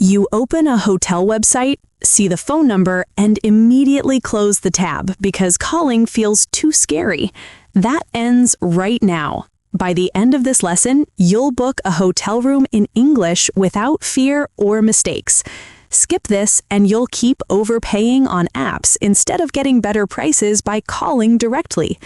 You open a hotel website, see the phone number, and immediately close the tab because calling feels too scary. That ends right now. By the end of this lesson, you'll book a hotel room in English without fear or mistakes. Skip this and you'll keep overpaying on apps instead of getting better prices by calling directly.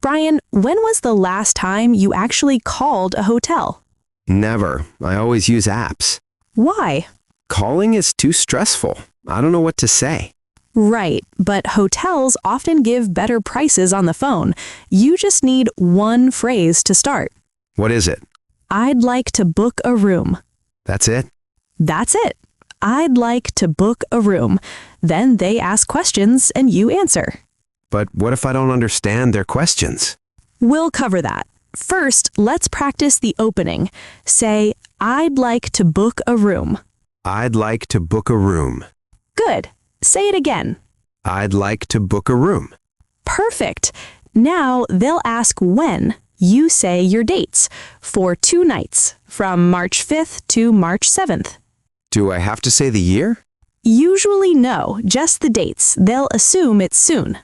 Brian, when was the last time you actually called a hotel? Never. I always use apps. Why? Calling is too stressful. I don't know what to say. Right, but hotels often give better prices on the phone. You just need one phrase to start. What is it? I'd like to book a room. That's it? That's it. I'd like to book a room. Then they ask questions and you answer. But what if I don't understand their questions? We'll cover that. First, let's practice the opening. Say, I'd like to book a room. I'd like to book a room. Good. Say it again. I'd like to book a room. Perfect. Now they'll ask when. You say your dates for 2 nights, from March 5th to March 7th. Do I have to say the year? Usually no, just the dates. They'll assume it's soon.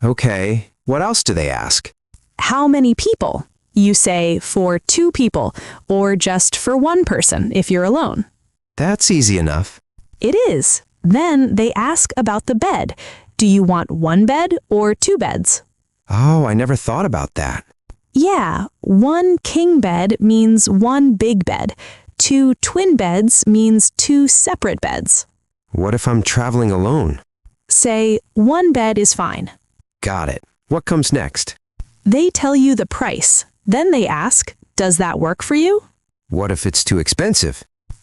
Okay. What else do they ask? How many people? You say for 2 people, or just for 1 person if you're alone. That's easy enough. It is. Then they ask about the bed. Do you want 1 bed or 2 beds? Oh, I never thought about that. Yeah, 1 king bed means 1 big bed. 2 twin beds means 2 separate beds. What if I'm traveling alone? Say, 1 bed is fine. Got it. What comes next? They tell you the price. Then they ask, does that work for you? What if it's too expensive?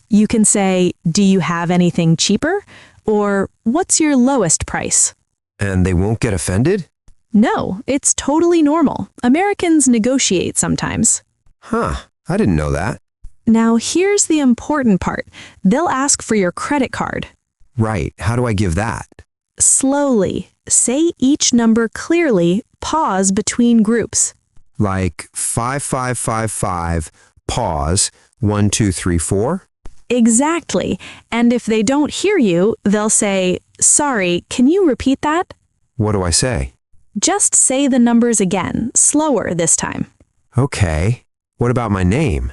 You can say, do you have anything cheaper? Or, what's your lowest price? And they won't get offended? No, it's totally normal. Americans negotiate sometimes. Huh, I didn't know that. Now here's the important part. They'll ask for your credit card. Right, how do I give that? Slowly. Say each number clearly, pause between groups. Like 5555, pause, 1, 2, 3, 4? Exactly. And if they don't hear you, they'll say, sorry, can you repeat that? What do I say? Just say the numbers again, slower this time. Okay. What about my name?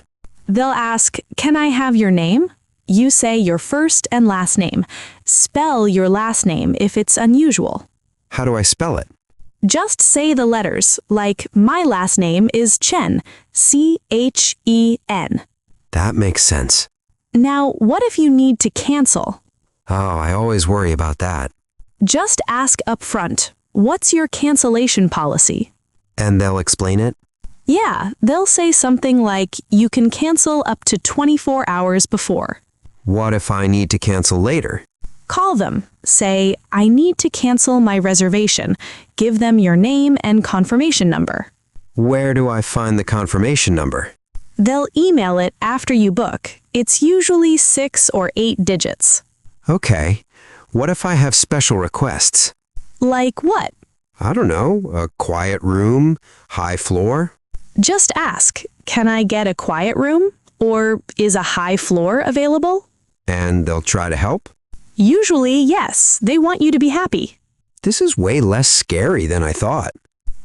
They'll ask, can I have your name? You say your first and last name. Spell your last name if it's unusual. How do I spell it? Just say the letters, like my last name is Chen, C-H-E-N. That makes sense. Now, what if you need to cancel? Oh, I always worry about that. Just ask up front, what's your cancellation policy? And they'll explain it? Yeah, they'll say something like, you can cancel up to 24 hours before. What if I need to cancel later? Call them. Say, I need to cancel my reservation. Give them your name and confirmation number. Where do I find the confirmation number? They'll email it after you book. It's usually 6 or 8 digits. Okay. What if I have special requests? Like what? I don't know, a quiet room, high floor? Just ask, can I get a quiet room? Or is a high floor available? And they'll try to help? Usually, yes. They want you to be happy. This is way less scary than I thought.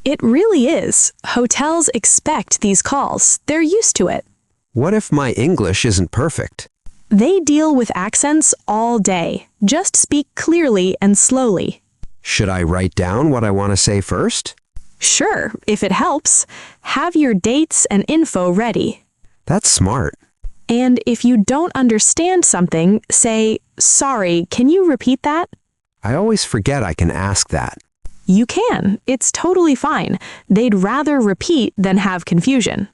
It really is. Hotels expect these calls. They're used to it. What if my English isn't perfect? They deal with accents all day. Just speak clearly and slowly. Should I write down what I want to say first? Sure, if it helps. Have your dates and info ready. That's smart. And if you don't understand something, say, sorry, can you repeat that? I always forget I can ask that. You can. It's totally fine. They'd rather repeat than have confusion.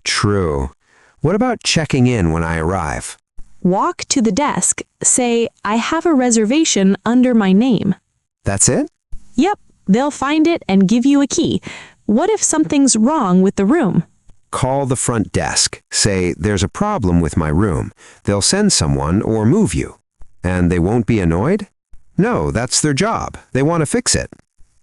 True. What about checking in when I arrive? Walk to the desk. Say, I have a reservation under my name. That's it? Yep. They'll find it and give you a key. What if something's wrong with the room? Call the front desk. Say, there's a problem with my room. They'll send someone or move you. And they won't be annoyed? No, that's their job. They want to fix it.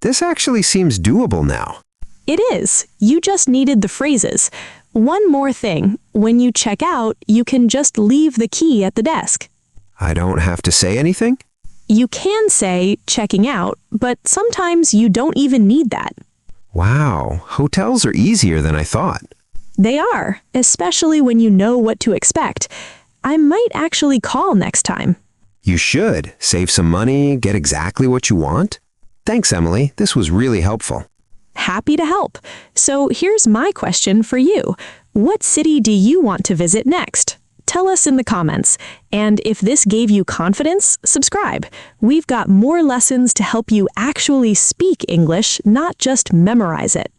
This actually seems doable now. It is. You just needed the phrases. One more thing. When you check out, you can just leave the key at the desk. I don't have to say anything? You can say checking out, but sometimes you don't even need that. Wow, hotels are easier than I thought. They are, especially when you know what to expect. I might actually call next time. You should. Save some money, get exactly what you want. Thanks, Emily. This was really helpful. Happy to help. So here's my question for you. What city do you want to visit next? Tell us in the comments. And if this gave you confidence, subscribe. We've got more lessons to help you actually speak English, not just memorize it.